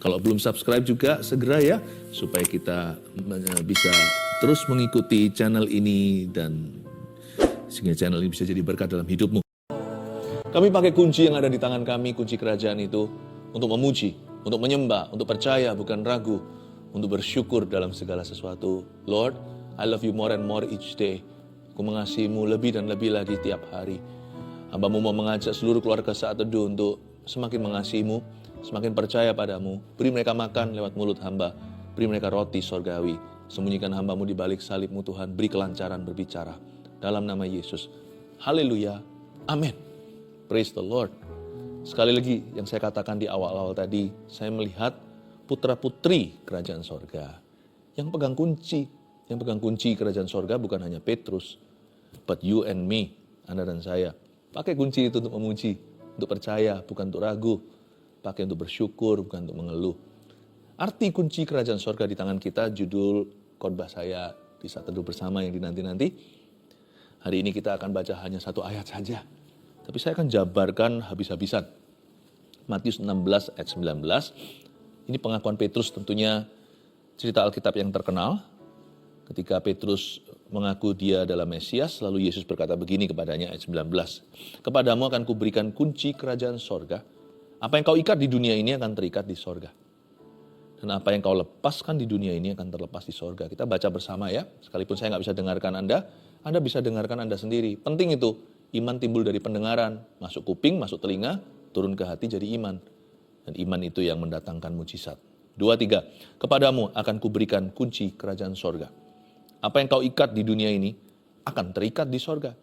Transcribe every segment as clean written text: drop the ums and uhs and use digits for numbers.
Kalau belum subscribe juga segera ya, supaya kita bisa terus mengikuti channel ini dan sehingga channel ini bisa jadi berkat dalam hidupmu. Kami pakai kunci yang ada di tangan kami, kunci kerajaan itu, untuk memuji, untuk menyembah, untuk percaya, bukan ragu, untuk bersyukur dalam segala sesuatu. Lord, I love you more and more each day. Aku mengasihimu lebih dan lebih lagi tiap hari. Hamba-Mu mau mengajak seluruh keluarga saat teduh untuk semakin mengasihimu, semakin percaya padamu. Beri mereka makan lewat mulut hamba, beri mereka roti sorgawi. Sembunyikan hamba-Mu di balik salib-Mu Tuhan, beri kelancaran berbicara. Dalam nama Yesus. Haleluya. Amin. Praise the Lord. Sekali lagi yang saya katakan di awal-awal tadi, saya melihat putra-putri kerajaan sorga yang pegang kunci. Yang pegang kunci kerajaan sorga bukan hanya Petrus, but you and me, Anda dan saya. Pakai kunci itu untuk memuji, untuk percaya, bukan untuk ragu. Pakai untuk bersyukur, bukan untuk mengeluh. Arti kunci kerajaan sorga di tangan kita, judul khotbah saya di saat teduh bersama yang dinanti-nanti. Hari ini kita akan baca hanya satu ayat saja. Tapi saya akan jabarkan habis-habisan. Matius 16 ayat 19. Ini pengakuan Petrus, tentunya cerita Alkitab yang terkenal. Ketika Petrus mengaku dia adalah Mesias, lalu Yesus berkata begini kepadanya ayat 19. Kepadamu akan kuberikan kunci kerajaan sorga. Apa yang kau ikat di dunia ini akan terikat di sorga. Dan apa yang kau lepaskan di dunia ini akan terlepas di sorga. Kita baca bersama ya. Sekalipun saya nggak bisa dengarkan Anda bisa dengarkan Anda sendiri. Penting itu, iman timbul dari pendengaran. Masuk kuping, masuk telinga, turun ke hati jadi iman. Dan iman itu yang mendatangkan mujizat. 2, 3. Kepadamu akan kuberikan kunci kerajaan sorga. Apa yang kau ikat di dunia ini akan terikat di sorga.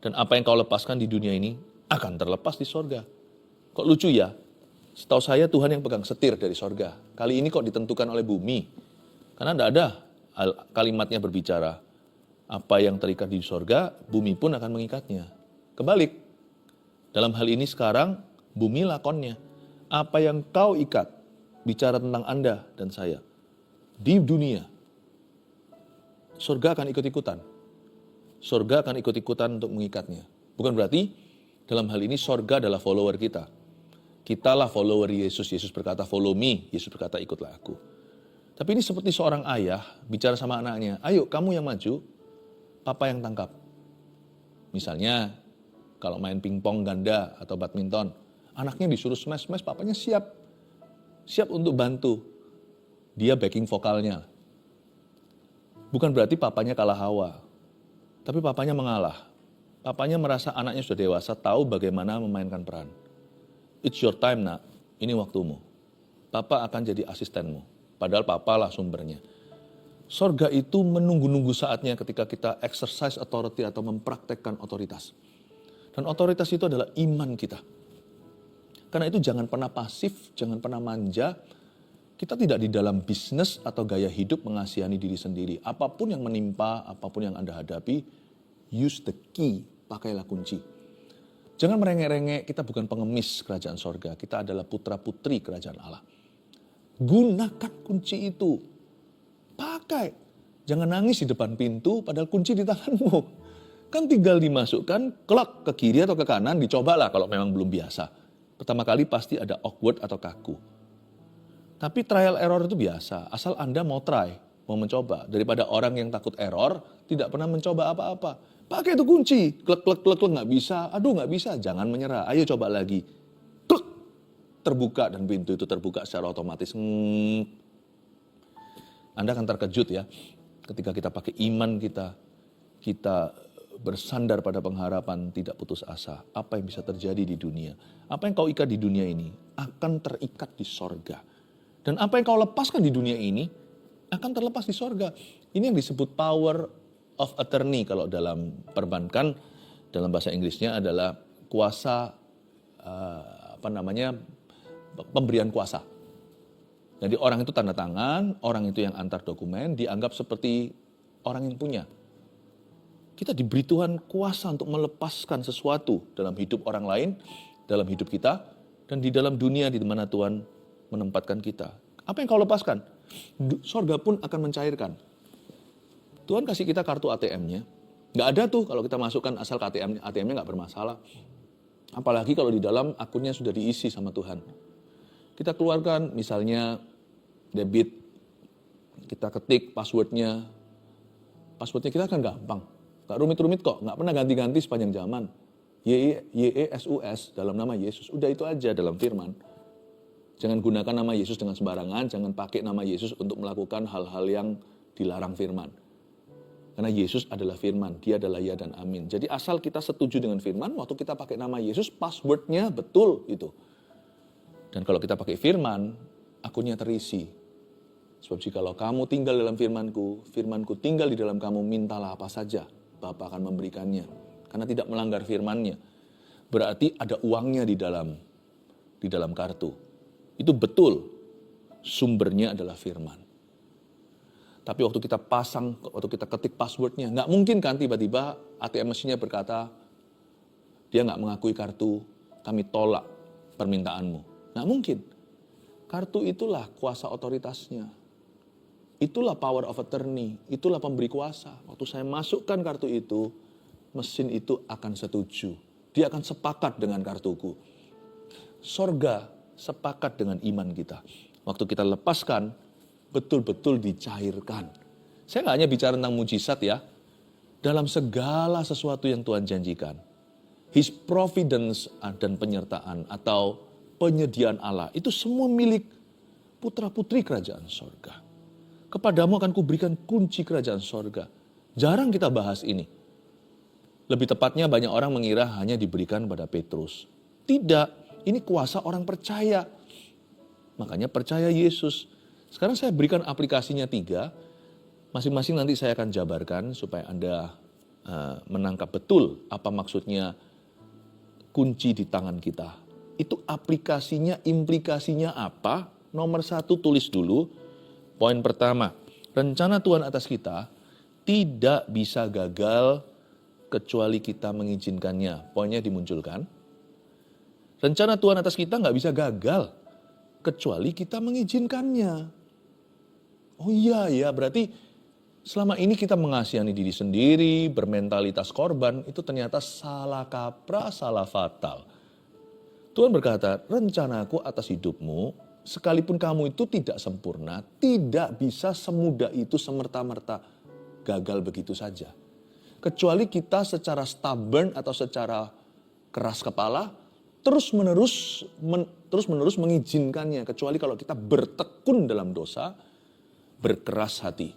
Dan apa yang kau lepaskan di dunia ini akan terlepas di sorga. Kok lucu ya? Setahu saya Tuhan yang pegang setir dari sorga. Kali ini kok ditentukan oleh bumi. Karena tidak ada kalimatnya berbicara. Apa yang terikat di sorga, bumi pun akan mengikatnya. Kebalik. Dalam hal ini sekarang, bumi lakonnya. Apa yang kau ikat, bicara tentang Anda dan saya. Di dunia, surga akan ikut-ikutan. Surga akan ikut-ikutan untuk mengikatnya. Bukan berarti dalam hal ini surga adalah follower kita. Kitalah follower Yesus. Yesus berkata follow me. Yesus berkata ikutlah aku. Tapi ini seperti seorang ayah bicara sama anaknya. Ayo kamu yang maju, papa yang tangkap. Misalnya kalau main pingpong ganda atau badminton, anaknya disuruh smash-smash, papanya siap. Siap untuk bantu. Dia backing vokalnya. Bukan berarti papanya kalah hawa, tapi papanya mengalah. Papanya merasa anaknya sudah dewasa, tahu bagaimana memainkan peran. It's your time nak, ini waktumu. Papa akan jadi asistenmu, padahal papa lah sumbernya. Sorga itu menunggu-nunggu saatnya ketika kita exercise authority atau mempraktekkan otoritas. Dan otoritas itu adalah iman kita. Karena itu jangan pernah pasif, jangan pernah manja. Kita tidak di dalam bisnis atau gaya hidup mengasihani diri sendiri. Apapun yang menimpa, apapun yang Anda hadapi, use the key, pakailah kunci. Jangan merengek-rengek, kita bukan pengemis kerajaan sorga. Kita adalah putra-putri kerajaan Allah. Gunakan kunci itu. Pakai. Jangan nangis di depan pintu, padahal kunci di tanganmu. Kan tinggal dimasukkan, kelak ke kiri atau ke kanan, dicobalah kalau memang belum biasa. Pertama kali pasti ada awkward atau kaku. Tapi trial error itu biasa, asal Anda mau try, mau mencoba. Daripada orang yang takut error, tidak pernah mencoba apa-apa. Pakai itu kunci, klek, nggak bisa, aduh nggak bisa, jangan menyerah, ayo coba lagi. Klek, terbuka dan pintu itu terbuka secara otomatis. Anda akan terkejut ya, ketika kita pakai iman kita bersandar pada pengharapan, tidak putus asa. Apa yang bisa terjadi di dunia? Apa yang kau ikat di dunia ini akan terikat di sorga. Dan apa yang kau lepaskan di dunia ini akan terlepas di sorga. Ini yang disebut power of attorney kalau dalam perbankan, dalam bahasa Inggrisnya adalah kuasa, pemberian kuasa. Jadi orang itu tanda tangan, orang itu yang antar dokumen, dianggap seperti orang yang punya. Kita diberi Tuhan kuasa untuk melepaskan sesuatu dalam hidup orang lain, dalam hidup kita, dan di dalam dunia di mana Tuhan menempatkan kita. Apa yang kau lepaskan? Sorga pun akan mencairkan. Tuhan kasih kita kartu ATM-nya. Nggak ada tuh kalau kita masukkan asal ke ATM-nya nggak bermasalah. Apalagi kalau di dalam akunnya sudah diisi sama Tuhan. Kita keluarkan misalnya debit, kita ketik passwordnya kita kan gampang. Gak rumit-rumit kok, gak pernah ganti-ganti sepanjang zaman. YESUS dalam nama Yesus, udah itu aja dalam firman. Jangan gunakan nama Yesus dengan sembarangan, jangan pakai nama Yesus untuk melakukan hal-hal yang dilarang firman. Karena Yesus adalah firman, dia adalah ya dan amin. Jadi asal kita setuju dengan firman, waktu kita pakai nama Yesus, passwordnya betul itu. Dan kalau kita pakai firman, akunnya terisi. Sebab jikalau kamu tinggal dalam firmanku, firmanku tinggal di dalam kamu, mintalah apa saja, Bapa akan memberikannya. Karena tidak melanggar firman-Nya. Berarti ada uangnya di dalam kartu. Itu betul. Sumbernya adalah firman. Tapi waktu kita ketik password-nya, nggak mungkin kan tiba-tiba ATM mesinnya berkata, dia nggak mengakui kartu, kami tolak permintaanmu. Nggak mungkin. Kartu itulah kuasa otoritasnya. Itulah power of attorney, itulah pemberi kuasa. Waktu saya masukkan kartu itu, mesin itu akan setuju. Dia akan sepakat dengan kartuku. Sorga sepakat dengan iman kita. Waktu kita lepaskan, betul-betul dicairkan. Saya nggak hanya bicara tentang mujizat ya. Dalam segala sesuatu yang Tuhan janjikan. His providence dan penyertaan atau penyediaan Allah. Itu semua milik putra-putri kerajaan sorga. Kepadamu akan kuberikan kunci kerajaan sorga. Jarang kita bahas ini. Lebih tepatnya banyak orang mengira hanya diberikan pada Petrus. Tidak, ini kuasa orang percaya. Makanya percaya Yesus. Sekarang saya berikan aplikasinya 3. Masing-masing nanti saya akan jabarkan supaya Anda menangkap betul apa maksudnya kunci di tangan kita. Itu aplikasinya, implikasinya apa? Nomor 1 tulis dulu. Poin pertama, rencana Tuhan atas kita tidak bisa gagal kecuali kita mengizinkannya. Poinnya dimunculkan. Rencana Tuhan atas kita nggak bisa gagal kecuali kita mengizinkannya. Oh iya ya, berarti selama ini kita mengasihani diri sendiri, bermentalitas korban, itu ternyata salah kaprah, salah fatal. Tuhan berkata, rencanaku atas hidupmu, sekalipun kamu itu tidak sempurna, tidak bisa semudah itu semerta-merta gagal begitu saja. Kecuali kita secara stubborn atau secara keras kepala, terus-menerus mengizinkannya. Kecuali kalau kita bertekun dalam dosa, berkeras hati.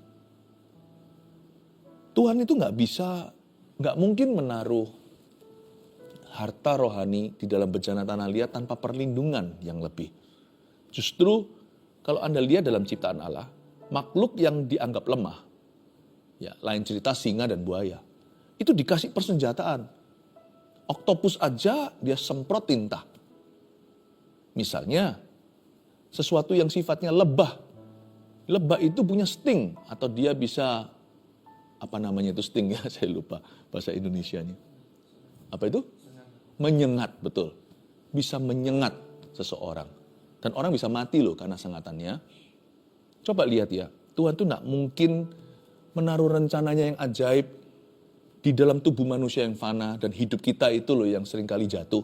Tuhan itu nggak mungkin menaruh harta rohani di dalam bejana tanah liat tanpa perlindungan yang lebih. Justru kalau Anda lihat dalam ciptaan Allah, makhluk yang dianggap lemah, ya lain cerita singa dan buaya, itu dikasih persenjataan. Oktopus aja dia semprot tinta. Misalnya, sesuatu yang sifatnya lebah. Lebah itu punya sting, atau dia bisa, apa namanya itu sting ya, saya lupa bahasa Indonesianya. Apa itu? Menyengat, betul. Bisa menyengat seseorang. Dan orang bisa mati loh karena sengatannya. Coba lihat ya, Tuhan tuh gak mungkin menaruh rencananya yang ajaib di dalam tubuh manusia yang fana dan hidup kita itu loh yang seringkali jatuh.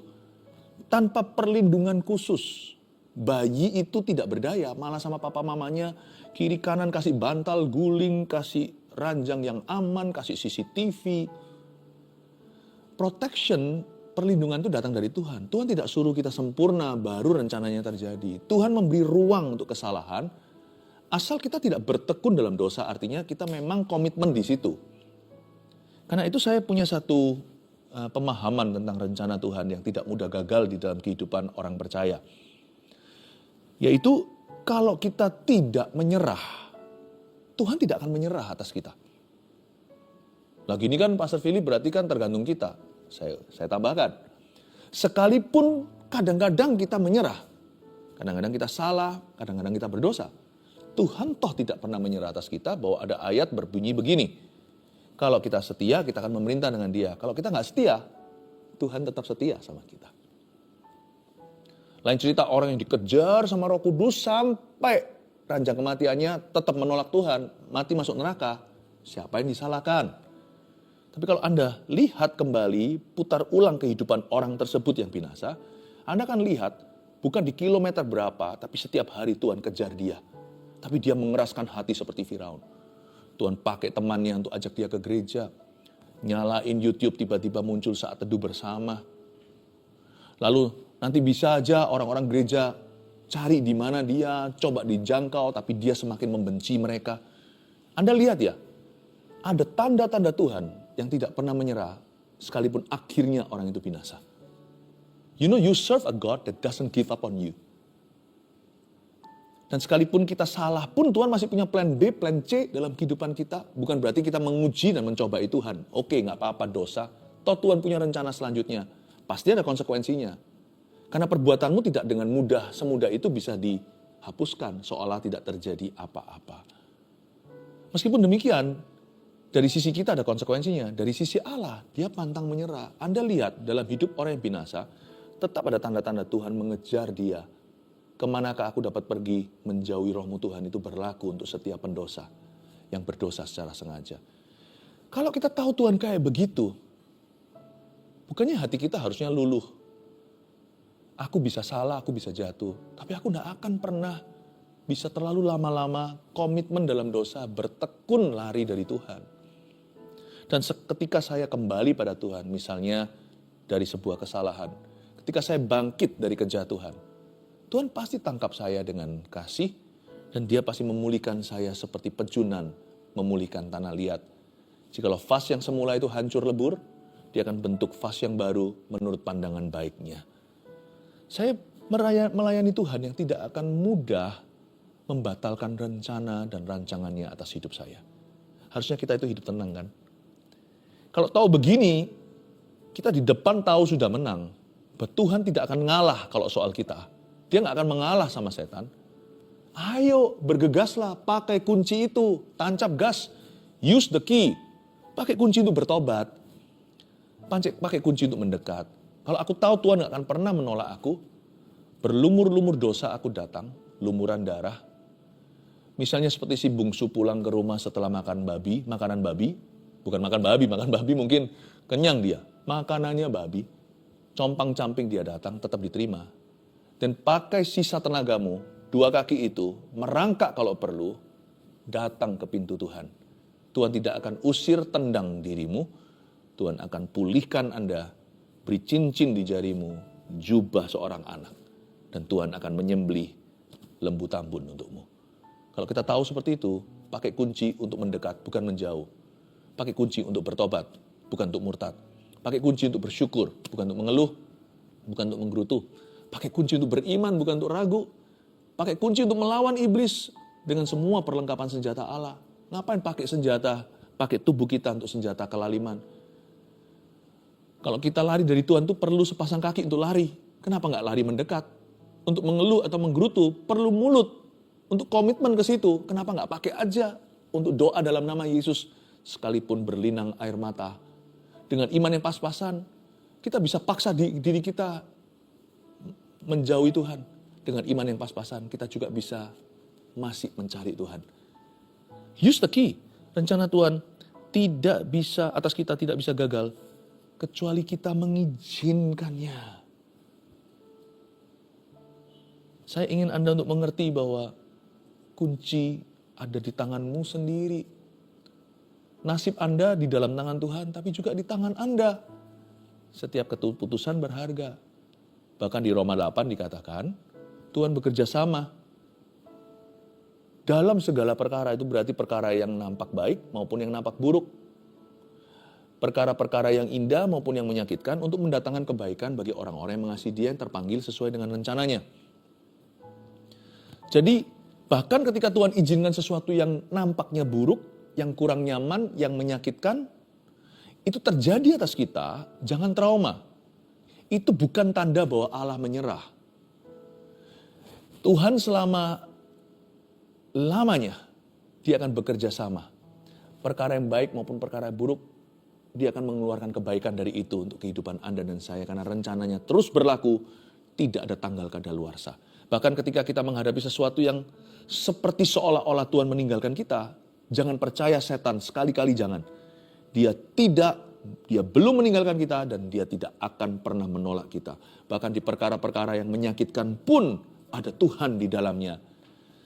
Tanpa perlindungan khusus. Bayi itu tidak berdaya, malah sama papa mamanya kiri kanan kasih bantal, guling, kasih ranjang yang aman, kasih CCTV. Protection, perlindungan itu datang dari Tuhan. Tuhan tidak suruh kita sempurna baru rencananya terjadi. Tuhan memberi ruang untuk kesalahan, asal kita tidak bertekun dalam dosa, artinya kita memang komitmen di situ. Karena itu saya punya satu pemahaman tentang rencana Tuhan yang tidak mudah gagal di dalam kehidupan orang percaya. Yaitu kalau kita tidak menyerah, Tuhan tidak akan menyerah atas kita. Lagi ini kan Pastor Philip berarti kan tergantung kita. Saya tambahkan, sekalipun kadang-kadang kita menyerah, kadang-kadang kita salah, kadang-kadang kita berdosa, Tuhan toh tidak pernah menyerah atas kita bahwa ada ayat berbunyi begini, kalau kita setia kita akan memerintah dengan dia, kalau kita nggak setia, Tuhan tetap setia sama kita. Lain cerita orang yang dikejar sama Roh Kudus sampai ranjang kematiannya tetap menolak Tuhan, mati masuk neraka, siapa yang disalahkan? Tapi kalau Anda lihat kembali, putar ulang kehidupan orang tersebut yang binasa, Anda akan lihat Bukan di kilometer berapa, tapi setiap hari Tuhan kejar dia. Tapi dia mengeraskan hati seperti Firaun. Tuhan pakai temannya untuk ajak dia ke gereja. Nyalain YouTube tiba-tiba muncul saat teduh bersama. Lalu nanti bisa aja orang-orang gereja cari di mana dia, coba dijangkau, tapi dia semakin membenci mereka. Anda lihat ya, ada tanda-tanda Tuhan yang tidak pernah menyerah, sekalipun akhirnya orang itu binasa. You know, you serve a God that doesn't give up on you. Dan sekalipun kita salah pun, Tuhan masih punya plan B, plan C dalam kehidupan kita. Bukan berarti kita menguji dan mencobai Tuhan. Oke, gak apa-apa dosa. Toh Tuhan punya rencana selanjutnya. Pasti ada konsekuensinya. Karena perbuatanmu tidak dengan mudah, semudah itu bisa dihapuskan, seolah tidak terjadi apa-apa. Meskipun demikian, dari sisi kita ada konsekuensinya. Dari sisi Allah, dia pantang menyerah. Anda lihat dalam hidup orang yang binasa, tetap ada tanda-tanda Tuhan mengejar dia. Kemanakah aku dapat pergi? Menjauhi rohmu Tuhan itu berlaku untuk setiap pendosa yang berdosa secara sengaja. Kalau kita tahu Tuhan kayak begitu, bukannya hati kita harusnya luluh. Aku bisa salah, aku bisa jatuh. Tapi aku tidak akan pernah bisa terlalu lama-lama komitmen dalam dosa, bertekun lari dari Tuhan. Dan ketika saya kembali pada Tuhan, misalnya dari sebuah kesalahan, ketika saya bangkit dari kejatuhan, Tuhan pasti tangkap saya dengan kasih, dan dia pasti memulihkan saya seperti pejunan memulihkan tanah liat. Jikalau vas yang semula itu hancur lebur, dia akan bentuk vas yang baru menurut pandangan baiknya. Saya melayani Tuhan yang tidak akan mudah membatalkan rencana dan rancangannya atas hidup saya. Harusnya kita itu hidup tenang kan? Kalau tahu begini, kita di depan tahu sudah menang. Bahwa Tuhan tidak akan ngalah kalau soal kita. Dia nggak akan mengalah sama setan. Ayo bergegaslah, pakai kunci itu, tancap gas, use the key. Pakai kunci untuk bertobat. Pakai kunci untuk mendekat. Kalau aku tahu Tuhan nggak akan pernah menolak aku, berlumur-lumur dosa aku datang, lumuran darah. Misalnya seperti si bungsu pulang ke rumah setelah makan makanan babi. Bukan makan babi mungkin kenyang dia. Makanannya babi, compang-camping dia datang, tetap diterima. Dan pakai sisa tenagamu, 2 kaki itu, merangkak kalau perlu, datang ke pintu Tuhan. Tuhan tidak akan usir tendang dirimu, Tuhan akan pulihkan Anda, beri cincin di jarimu, jubah seorang anak. Dan Tuhan akan menyembelih lembu tambun untukmu. Kalau kita tahu seperti itu, pakai kunci untuk mendekat, bukan menjauh. Pakai kunci untuk bertobat, bukan untuk murtad. Pakai kunci untuk bersyukur, bukan untuk mengeluh, bukan untuk menggerutu. Pakai kunci untuk beriman, bukan untuk ragu. Pakai kunci untuk melawan iblis dengan semua perlengkapan senjata Allah. Ngapain pakai senjata, pakai tubuh kita untuk senjata kelaliman? Kalau kita lari dari Tuhan itu perlu sepasang kaki untuk lari. Kenapa nggak lari mendekat? Untuk mengeluh atau menggerutu perlu mulut. Untuk komitmen ke situ, kenapa nggak pakai aja untuk doa dalam nama Yesus? Sekalipun berlinang air mata. Dengan iman yang pas-pasan, kita bisa paksa diri kita menjauhi Tuhan. Dengan iman yang pas-pasan, kita juga bisa masih mencari Tuhan. Use the key. Rencana Tuhan tidak bisa, atas kita tidak bisa gagal, kecuali kita mengizinkannya. Saya ingin Anda untuk mengerti bahwa kunci ada di tanganmu sendiri. Nasib Anda di dalam tangan Tuhan, tapi juga di tangan Anda. Setiap keputusan berharga. Bahkan di Roma 8 dikatakan, Tuhan bekerja sama. Dalam segala perkara, itu berarti perkara yang nampak baik maupun yang nampak buruk. Perkara-perkara yang indah maupun yang menyakitkan untuk mendatangkan kebaikan bagi orang-orang yang mengasihi Dia yang terpanggil sesuai dengan rencananya. Jadi, bahkan ketika Tuhan izinkan sesuatu yang nampaknya buruk, yang kurang nyaman, yang menyakitkan, itu terjadi atas kita, jangan trauma. Itu bukan tanda bahwa Allah menyerah. Tuhan lamanya, dia akan bekerja sama. Perkara yang baik maupun perkara yang buruk, dia akan mengeluarkan kebaikan dari itu untuk kehidupan Anda dan saya. Karena rencananya terus berlaku, tidak ada tanggal kadaluarsa. Bahkan ketika kita menghadapi sesuatu yang seperti seolah-olah Tuhan meninggalkan kita, jangan percaya setan, sekali-kali jangan. Dia tidak Dia belum meninggalkan kita dan dia tidak akan pernah menolak kita. Bahkan di perkara-perkara yang menyakitkan pun ada Tuhan di dalamnya.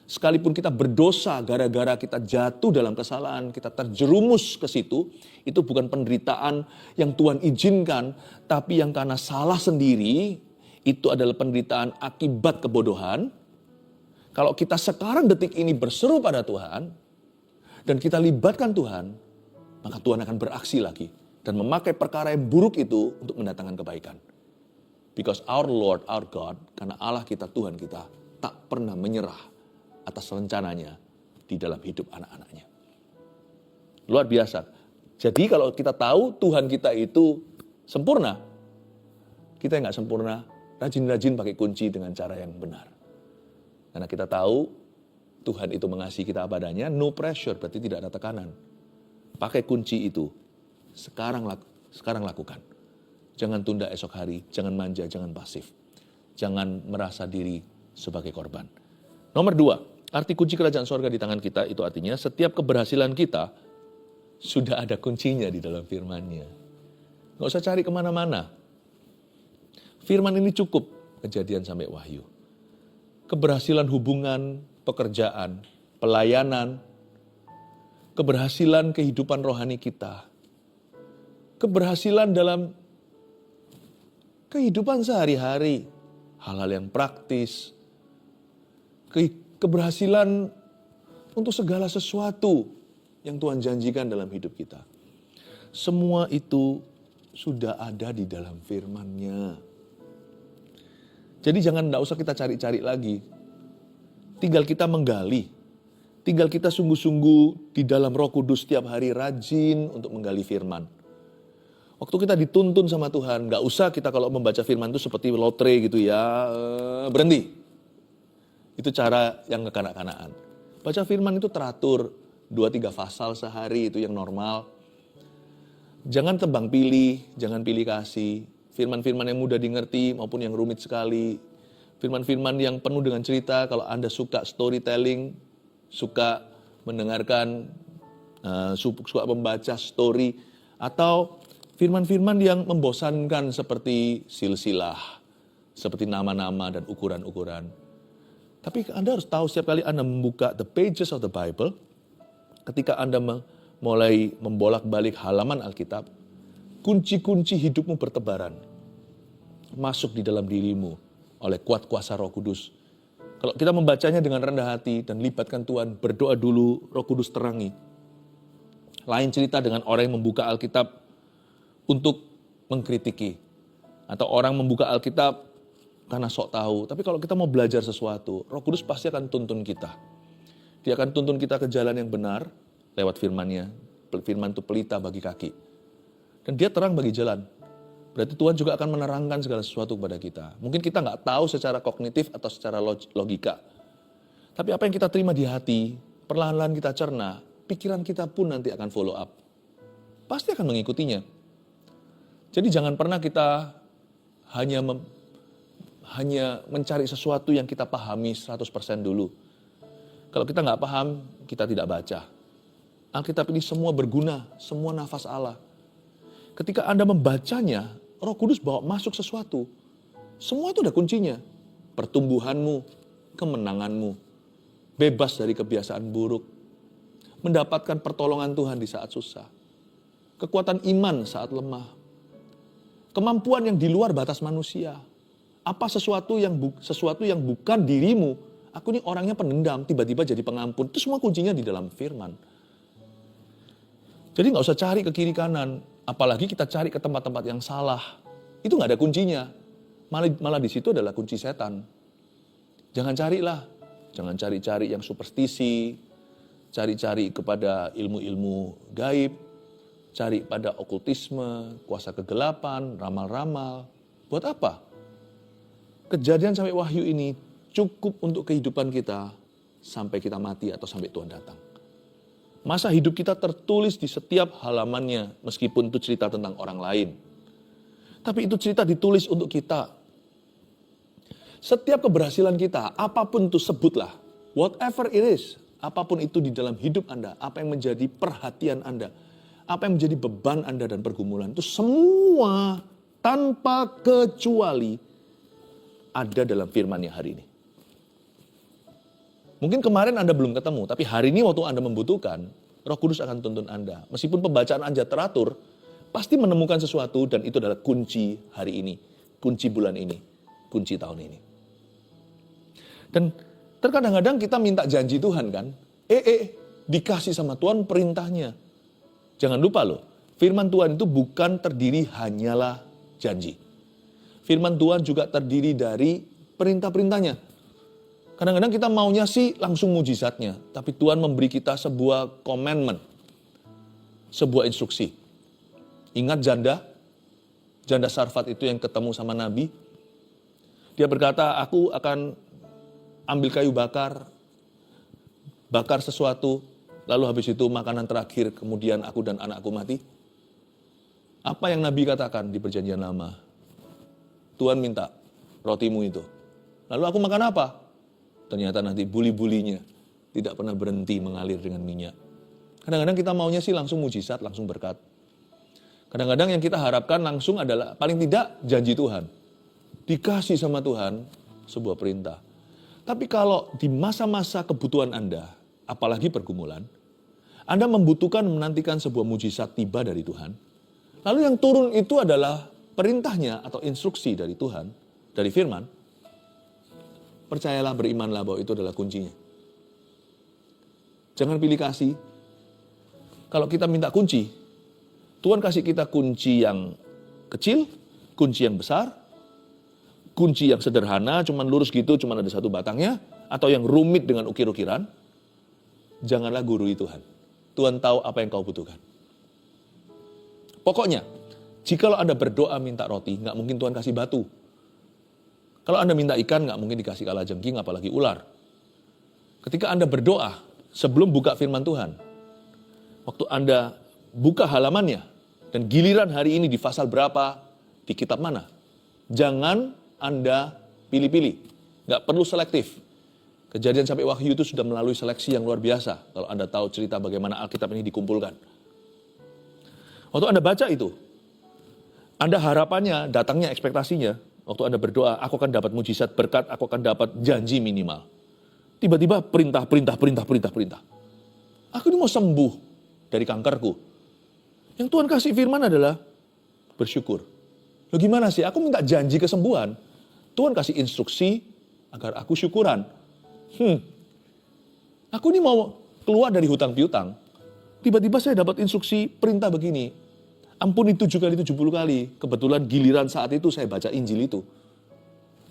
Sekalipun kita berdosa gara-gara kita jatuh dalam kesalahan, kita terjerumus ke situ, itu bukan penderitaan yang Tuhan izinkan, tapi yang karena salah sendiri, itu adalah penderitaan akibat kebodohan. Kalau kita sekarang detik ini berseru pada Tuhan, dan kita libatkan Tuhan, maka Tuhan akan beraksi lagi. Dan memakai perkara yang buruk itu untuk mendatangkan kebaikan. Because our Lord, our God, karena Allah kita, Tuhan kita, tak pernah menyerah atas rencananya di dalam hidup anak-anaknya. Luar biasa. Jadi kalau kita tahu Tuhan kita itu sempurna, kita yang gak sempurna, rajin-rajin pakai kunci dengan cara yang benar. Karena kita tahu Tuhan itu mengasihi kita apa adanya, no pressure, berarti tidak ada tekanan. Pakai kunci itu, sekarang lakukan. Jangan tunda esok hari, jangan manja, jangan pasif. Jangan merasa diri sebagai korban. Nomor 2, arti kunci kerajaan sorga di tangan kita itu artinya setiap keberhasilan kita sudah ada kuncinya di dalam firman-Nya. Nggak usah cari kemana-mana. Firman ini cukup, Kejadian sampai Wahyu. Keberhasilan hubungan, pekerjaan, pelayanan, keberhasilan kehidupan rohani kita, keberhasilan dalam kehidupan sehari-hari, hal-hal yang praktis, keberhasilan untuk segala sesuatu yang Tuhan janjikan dalam hidup kita. Semua itu sudah ada di dalam firman-Nya. Jadi tidak usah kita cari-cari lagi. Tinggal kita menggali. Tinggal kita sungguh-sungguh di dalam Roh Kudus setiap hari rajin untuk menggali firman. Waktu kita dituntun sama Tuhan, gak usah kita kalau membaca firman itu seperti lotre gitu ya, berhenti. Itu cara yang kekanak-kanakan. Baca firman itu teratur, 2-3 pasal sehari itu yang normal. Jangan tebang pilih, jangan pilih kasih. Firman-firman yang mudah dimengerti maupun yang rumit sekali. Firman-firman yang penuh dengan cerita, kalau Anda suka storytelling, suka mendengarkan, suka membaca story, atau firman-firman yang membosankan seperti silsilah, seperti nama-nama dan ukuran-ukuran. Tapi Anda harus tahu setiap kali Anda membuka the pages of the Bible, ketika Anda mulai membolak-balik halaman Alkitab, kunci-kunci hidupmu bertebaran, masuk di dalam dirimu oleh kuat kuasa Roh Kudus. Kalau kita membacanya dengan rendah hati dan libatkan Tuhan, berdoa dulu, Roh Kudus terangi. Lain cerita dengan orang yang membuka Alkitab untuk mengkritiki. Atau orang membuka Alkitab karena sok tahu. Tapi kalau kita mau belajar sesuatu, Roh Kudus pasti akan tuntun kita. Dia akan tuntun kita ke jalan yang benar lewat firman-Nya. Firman itu pelita bagi kaki. Dan dia terang bagi jalan. Berarti Tuhan juga akan menerangkan segala sesuatu kepada kita. Mungkin kita nggak tahu secara kognitif atau secara logika. Tapi apa yang kita terima di hati, perlahan-lahan kita cerna, pikiran kita pun nanti akan follow up. Pasti akan mengikutinya. Jadi jangan pernah kita hanya mencari sesuatu yang kita pahami 100% dulu. Kalau kita nggak paham, kita tidak baca. Alkitab ini semua berguna, semua nafas Allah. Ketika Anda membacanya, Roh Kudus bawa masuk sesuatu. Semua itu ada kuncinya. Pertumbuhanmu, kemenanganmu, bebas dari kebiasaan buruk, mendapatkan pertolongan Tuhan di saat susah, kekuatan iman saat lemah, kemampuan yang di luar batas manusia. Apa sesuatu yang bukan dirimu. Aku ini orangnya pendendam, tiba-tiba jadi pengampun. Itu semua kuncinya di dalam firman. Jadi nggak usah cari ke kiri kanan. Apalagi kita cari ke tempat-tempat yang salah. Itu nggak ada kuncinya. Malah di situ adalah kunci setan. Jangan carilah. Jangan cari-cari yang superstisi. Cari-cari kepada ilmu-ilmu gaib. Cari pada okultisme, kuasa kegelapan, ramal-ramal. Buat apa? Kejadian sampai Wahyu ini cukup untuk kehidupan kita sampai kita mati atau sampai Tuhan datang. Masa hidup kita tertulis di setiap halamannya, meskipun itu cerita tentang orang lain. Tapi itu cerita ditulis untuk kita. Setiap keberhasilan kita, apapun itu sebutlah, whatever it is, apapun itu di dalam hidup Anda, apa yang menjadi perhatian Anda, apa yang menjadi beban Anda dan pergumulan itu semua tanpa kecuali ada dalam firman-Nya hari ini. Mungkin kemarin Anda belum ketemu, tapi hari ini waktu Anda membutuhkan, Roh Kudus akan tuntun Anda. Meskipun pembacaan Anda teratur, pasti menemukan sesuatu dan itu adalah kunci hari ini, kunci bulan ini, kunci tahun ini. Dan terkadang-kadang kita minta janji Tuhan kan, dikasih sama Tuhan perintahnya. Jangan lupa loh, firman Tuhan itu bukan terdiri hanyalah janji. Firman Tuhan juga terdiri dari perintah-perintahnya. Kadang-kadang kita maunya sih langsung mujizatnya, tapi Tuhan memberi kita sebuah commandment, sebuah instruksi. Ingat janda Sarfat itu yang ketemu sama Nabi. Dia berkata, aku akan ambil kayu bakar sesuatu, lalu habis itu makanan terakhir, kemudian aku dan anakku mati. Apa yang Nabi katakan di perjanjian lama? Tuhan minta rotimu itu. Lalu aku makan apa? Ternyata nanti buli-bulinya tidak pernah berhenti mengalir dengan minyak. Kadang-kadang kita maunya sih langsung mujizat, langsung berkat. Kadang-kadang yang kita harapkan langsung adalah paling tidak janji Tuhan. Dikasih sama Tuhan sebuah perintah. Tapi kalau di masa-masa kebutuhan Anda, apalagi pergumulan, Anda membutuhkan menantikan sebuah mujizat tiba dari Tuhan. Lalu yang turun itu adalah perintahnya atau instruksi dari Tuhan, dari firman. Percayalah, berimanlah bahwa itu adalah kuncinya. Jangan pilih kasih. Kalau kita minta kunci, Tuhan kasih kita kunci yang kecil, kunci yang besar, kunci yang sederhana, cuman lurus gitu, cuman ada satu batangnya, atau yang rumit dengan ukir-ukiran. Janganlah gurui Tuhan. Tuhan tahu apa yang kau butuhkan. Pokoknya, jikalau Anda berdoa minta roti, nggak mungkin Tuhan kasih batu. Kalau Anda minta ikan, nggak mungkin dikasih kalajengking, apalagi ular. Ketika Anda berdoa, sebelum buka firman Tuhan, waktu Anda buka halamannya, dan giliran hari ini di pasal berapa, di kitab mana, jangan Anda pilih-pilih. Nggak perlu selektif. Kejadian sampai Wahyu itu sudah melalui seleksi yang luar biasa, kalau Anda tahu cerita bagaimana Alkitab ini dikumpulkan. Waktu Anda baca itu, Anda harapannya, datangnya ekspektasinya, waktu Anda berdoa, aku akan dapat mujizat, berkat, aku akan dapat janji minimal. Tiba-tiba perintah. Aku ini mau sembuh dari kankerku. Yang Tuhan kasih firman adalah bersyukur. Loh gimana sih? Aku minta janji kesembuhan. Tuhan kasih instruksi agar aku syukuran. Aku ini mau keluar dari hutang piutang. Tiba-tiba saya dapat instruksi perintah begini. Ampuni 7 kali 70 kali. Kebetulan giliran saat itu saya baca Injil itu.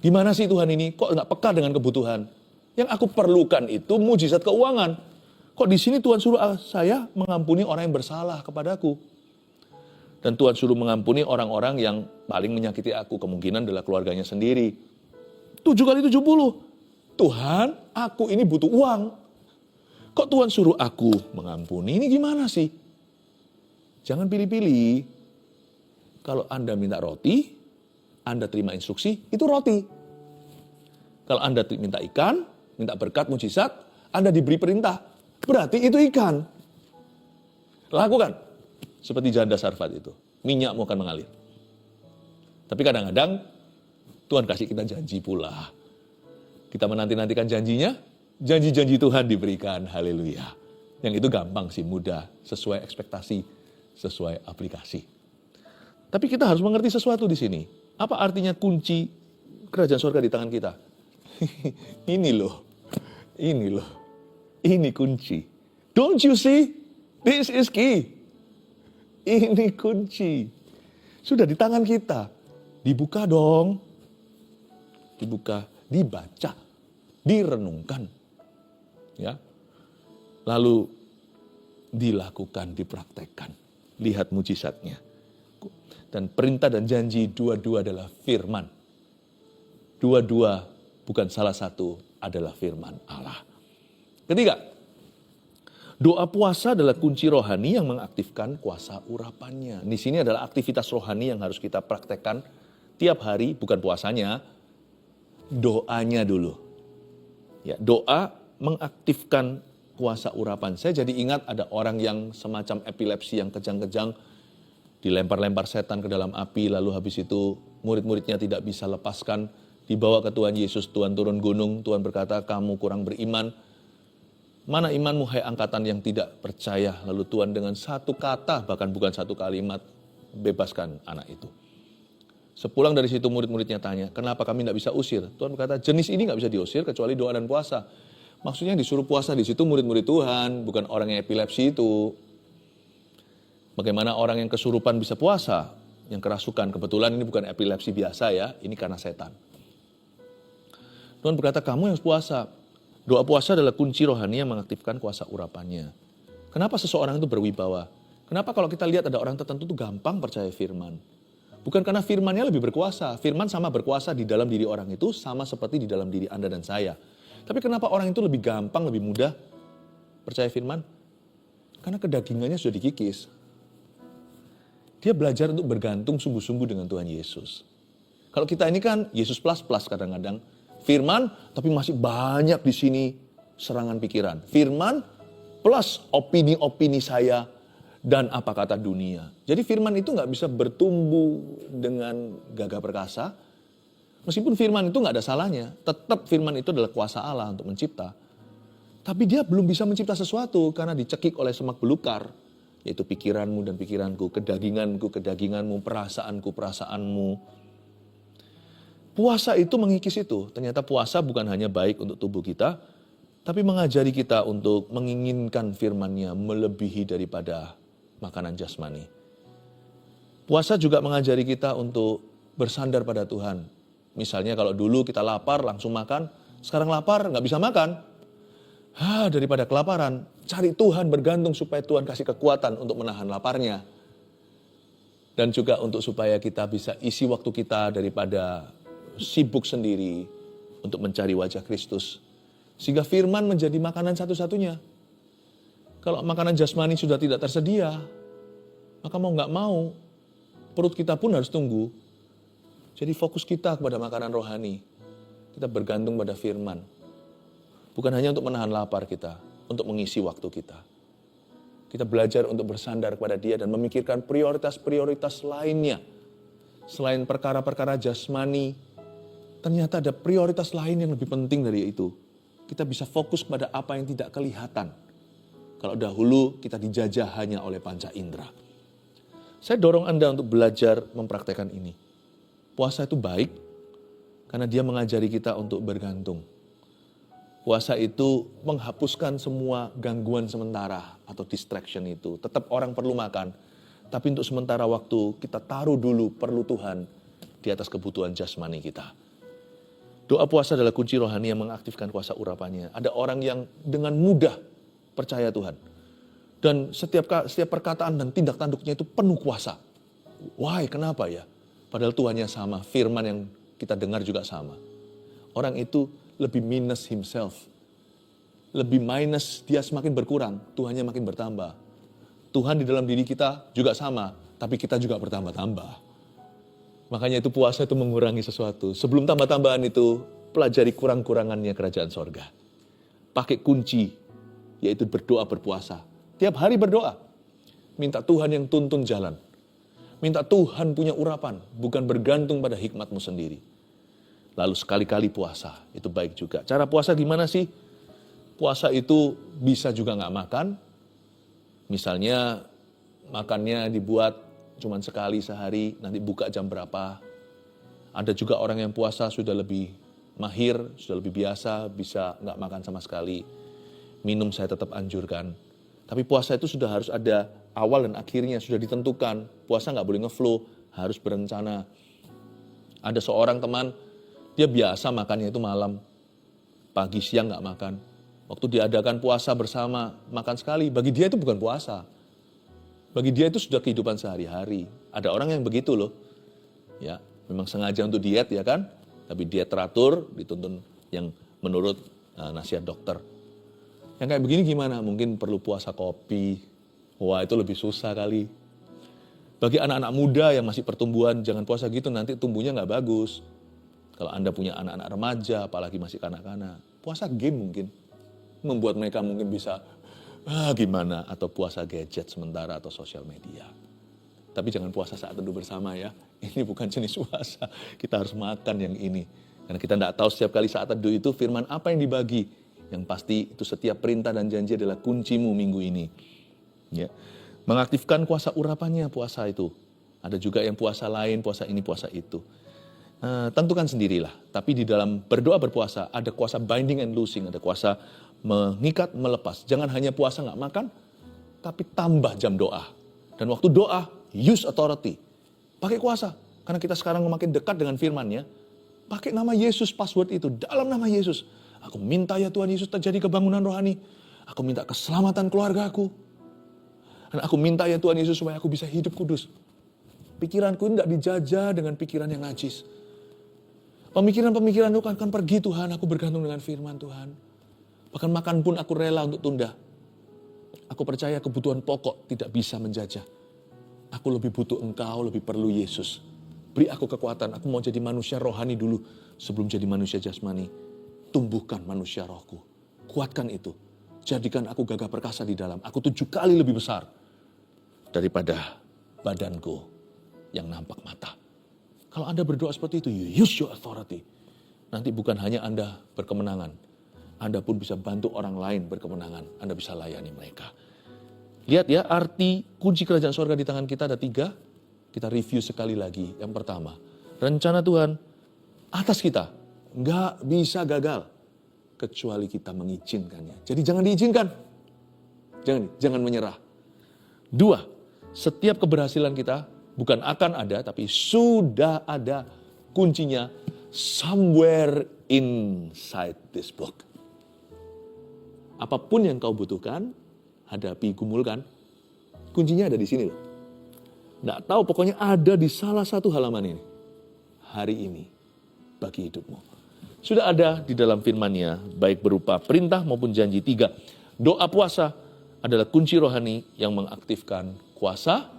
Gimana sih Tuhan ini? Kok nggak peka dengan kebutuhan? Yang aku perlukan itu mujizat keuangan. Kok di sini Tuhan suruh saya mengampuni orang yang bersalah kepadaku? Dan Tuhan suruh mengampuni orang-orang yang paling menyakiti aku. Kemungkinan adalah keluarganya sendiri. 7 kali 70. Tuhan, aku ini butuh uang. Kok Tuhan suruh aku mengampuni? Ini gimana sih? Jangan pilih-pilih. Kalau Anda minta roti, Anda terima instruksi, itu roti. Kalau Anda minta ikan, minta berkat, mujizat, Anda diberi perintah, berarti itu ikan. Lakukan. Seperti janda Sarfat itu. Minyakmu akan mengalir. Tapi kadang-kadang, Tuhan kasih kita janji pula. Kita menanti-nantikan janjinya, janji-janji Tuhan diberikan, haleluya. Yang itu gampang sih, mudah, sesuai ekspektasi, sesuai aplikasi. Tapi kita harus mengerti sesuatu di sini. Apa artinya kunci kerajaan surga di tangan kita? Ini loh. Ini kunci. Don't you see? This is key. Ini kunci. Sudah di tangan kita. Dibuka dong. Dibuka, dibaca, direnungkan. Ya. Lalu dilakukan, dipraktekkan. Lihat mujizatnya. Dan perintah dan janji dua-dua adalah firman. Dua-dua bukan salah satu adalah firman Allah. Ketiga, doa puasa adalah kunci rohani yang mengaktifkan kuasa urapannya. Di sini adalah aktivitas rohani yang harus kita praktekkan tiap hari, bukan puasanya, doanya dulu. Ya, doa mengaktifkan kuasa urapan. Saya jadi ingat ada orang yang semacam epilepsi yang kejang-kejang, dilempar-lempar setan ke dalam api, lalu habis itu murid-muridnya tidak bisa lepaskan, dibawa ke Tuhan Yesus, Tuhan turun gunung, Tuhan berkata, kamu kurang beriman. Mana imanmu, hai angkatan yang tidak percaya? Lalu Tuhan dengan satu kata, bahkan bukan satu kalimat, bebaskan anak itu. Sepulang dari situ murid-muridnya tanya, kenapa kami tidak bisa usir? Tuhan berkata, jenis ini nggak bisa diusir kecuali doa dan puasa. Maksudnya disuruh puasa di situ murid-murid Tuhan, bukan orang yang epilepsi itu. Bagaimana orang yang kesurupan bisa puasa? Yang kerasukan, kebetulan ini bukan epilepsi biasa ya, ini karena setan. Tuhan berkata, kamu yang puasa. Doa puasa adalah kunci rohani yang mengaktifkan kuasa urapannya. Kenapa seseorang itu berwibawa? Kenapa kalau kita lihat ada orang tertentu itu gampang percaya firman? Bukan karena firmannya lebih berkuasa. Firman sama berkuasa di dalam diri orang itu, sama seperti di dalam diri Anda dan saya. Tapi kenapa orang itu lebih gampang, lebih mudah percaya firman? Karena kedagingannya sudah dikikis. Dia belajar untuk bergantung sungguh-sungguh dengan Tuhan Yesus. Kalau kita ini kan Yesus plus kadang-kadang. Firman, tapi masih banyak di sini serangan pikiran. Firman plus opini-opini saya dan apa kata dunia. Jadi firman itu nggak bisa bertumbuh dengan gagah perkasa. Meskipun firman itu nggak ada salahnya, tetap firman itu adalah kuasa Allah untuk mencipta. Tapi dia belum bisa mencipta sesuatu karena dicekik oleh semak belukar, yaitu pikiranmu dan pikiranku, kedaginganmu, perasaanmu. Puasa itu mengikis itu. Ternyata puasa bukan hanya baik untuk tubuh kita, tapi mengajari kita untuk menginginkan firman-Nya melebihi daripada makanan jasmani. Puasa juga mengajari kita untuk bersandar pada Tuhan. Misalnya kalau dulu kita lapar langsung makan, sekarang lapar nggak bisa makan. Daripada kelaparan, cari Tuhan, bergantung supaya Tuhan kasih kekuatan untuk menahan laparnya. Dan juga untuk supaya kita bisa isi waktu kita daripada sibuk sendiri untuk mencari wajah Kristus. Sehingga firman menjadi makanan satu-satunya. Kalau makanan jasmani sudah tidak tersedia, maka mau nggak mau, perut kita pun harus tunggu. Jadi fokus kita kepada makanan rohani. Kita bergantung pada firman. Bukan hanya untuk menahan lapar kita, untuk mengisi waktu kita. Kita belajar untuk bersandar kepada Dia dan memikirkan prioritas-prioritas lainnya. Selain perkara-perkara jasmani, ternyata ada prioritas lain yang lebih penting dari itu. Kita bisa fokus pada apa yang tidak kelihatan. Kalau dahulu kita dijajah hanya oleh panca indera. Saya dorong Anda untuk belajar mempraktekkan ini. Puasa itu baik karena dia mengajari kita untuk bergantung. Puasa itu menghapuskan semua gangguan sementara atau distraction itu. Tetap orang perlu makan, tapi untuk sementara waktu kita taruh dulu perlu Tuhan di atas kebutuhan jasmani kita. Doa puasa adalah kunci rohani yang mengaktifkan kuasa urapannya. Ada orang yang dengan mudah percaya Tuhan. Dan setiap perkataan dan tindak tanduknya itu penuh kuasa. Why? Kenapa ya? Padahal Tuhannya sama, firman yang kita dengar juga sama. Orang itu lebih minus himself. Lebih minus, dia semakin berkurang, Tuhannya makin bertambah. Tuhan di dalam diri kita juga sama, tapi kita juga bertambah-tambah. Makanya itu puasa itu mengurangi sesuatu. Sebelum tambah-tambahan itu, pelajari kurang-kurangannya kerajaan sorga. Pakai kunci, yaitu berdoa berpuasa. Tiap hari berdoa. Minta Tuhan yang tuntun jalan. Minta Tuhan punya urapan, bukan bergantung pada hikmatmu sendiri. Lalu sekali-kali puasa, itu baik juga. Cara puasa gimana sih? Puasa itu bisa juga nggak makan. Misalnya makannya dibuat cuma sekali sehari, nanti buka jam berapa. Ada juga orang yang puasa sudah lebih mahir, sudah lebih biasa, bisa nggak makan sama sekali. Minum saya tetap anjurkan. Tapi puasa itu sudah harus ada awal dan akhirnya, sudah ditentukan. Puasa nggak boleh ngeflow, harus berencana. Ada seorang teman, dia biasa makannya itu malam. Pagi, siang nggak makan. Waktu diadakan puasa bersama, makan sekali. Bagi dia itu bukan puasa. Bagi dia itu sudah kehidupan sehari-hari. Ada orang yang begitu loh. Ya, memang sengaja untuk diet ya kan. Tapi diet teratur, dituntun yang menurut nasihat dokter. Yang kayak begini gimana? Mungkin perlu puasa kopi. Wah, itu lebih susah kali. Bagi anak-anak muda yang masih pertumbuhan, jangan puasa gitu, nanti tumbuhnya nggak bagus. Kalau Anda punya anak-anak remaja, apalagi masih kanak-kanak, puasa game mungkin. membuat mereka mungkin bisa gimana, atau puasa gadget sementara atau sosial media. Tapi jangan puasa saat teduh bersama ya. Ini bukan jenis puasa. Kita harus makan yang ini. Karena kita tidak tahu setiap kali saat teduh itu firman apa yang dibagi. Yang pasti itu setiap perintah dan janji adalah kuncimu minggu ini. Ya. Mengaktifkan kuasa urapannya puasa itu. Ada juga yang puasa lain, puasa ini, puasa itu. Tentukan sendirilah. Tapi di dalam berdoa berpuasa ada kuasa binding and loosing, ada kuasa mengikat, melepas. Jangan hanya puasa nggak makan, tapi tambah jam doa. Dan waktu doa, use authority. Pakai kuasa. Karena kita sekarang makin dekat dengan firman-Nya. Pakai nama Yesus, password itu. Dalam nama Yesus. Aku minta ya Tuhan Yesus terjadi kebangunan rohani. Aku minta keselamatan keluargaku. Dan aku minta ya Tuhan Yesus supaya aku bisa hidup kudus. Pikiranku tidak dijajah dengan pikiran yang najis. Pemikiran-pemikiran itu akan pergi Tuhan. Aku bergantung dengan firman Tuhan. Bahkan makan pun aku rela untuk tunda. Aku percaya kebutuhan pokok tidak bisa menjajah. Aku lebih butuh Engkau, lebih perlu Yesus. Beri aku kekuatan. Aku mau jadi manusia rohani dulu sebelum jadi manusia jasmani. Tumbuhkan manusia rohku. Kuatkan itu. Jadikan aku gagah perkasa di dalam. Aku 7 kali lebih besar daripada badanku yang nampak mata. Kalau Anda berdoa seperti itu, you use your authority. Nanti bukan hanya Anda berkemenangan, Anda pun bisa bantu orang lain berkemenangan. Anda bisa layani mereka. Lihat ya, arti kunci kerajaan sorga di tangan kita ada 3. Kita review sekali lagi. Yang pertama, rencana Tuhan atas kita nggak bisa gagal kecuali kita mengizinkannya. Jadi jangan diizinkan. Jangan menyerah. 2, setiap keberhasilan kita bukan akan ada, tapi sudah ada kuncinya somewhere inside this book. Apapun yang kau butuhkan, hadapi, gumulkan, kuncinya ada di sini loh. Nggak tahu, pokoknya ada di salah satu halaman ini. Hari ini, bagi hidupmu. Sudah ada di dalam firman-Nya, baik berupa perintah maupun janji. 3, doa puasa adalah kunci rohani yang mengaktifkan kuasa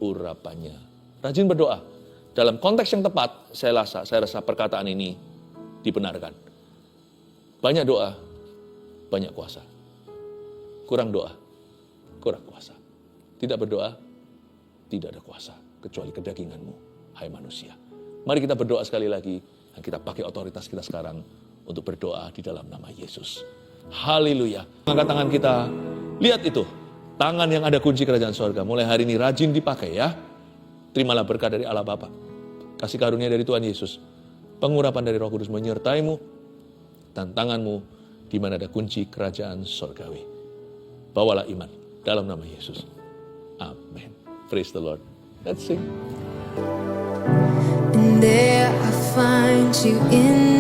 urapannya. Rajin berdoa. Dalam konteks yang tepat, saya rasa perkataan ini dibenarkan. Banyak doa, banyak kuasa. Kurang doa, kurang kuasa. Tidak berdoa, tidak ada kuasa. Kecuali kedaginganmu, hai manusia. Mari kita berdoa sekali lagi. Dan kita pakai otoritas kita sekarang untuk berdoa di dalam nama Yesus. Haleluya. Angkat tangan kita. Lihat itu. Tangan yang ada kunci kerajaan sorga. Mulai hari ini rajin dipakai ya. Terimalah berkat dari Allah Bapa. Kasih karunia dari Tuhan Yesus. Pengurapan dari Roh Kudus menyertaimu. Dan tanganmu di mana ada kunci kerajaan sorgawi. Bawalah iman dalam nama Yesus. Amin. Praise the Lord. Let's sing. And there I find you in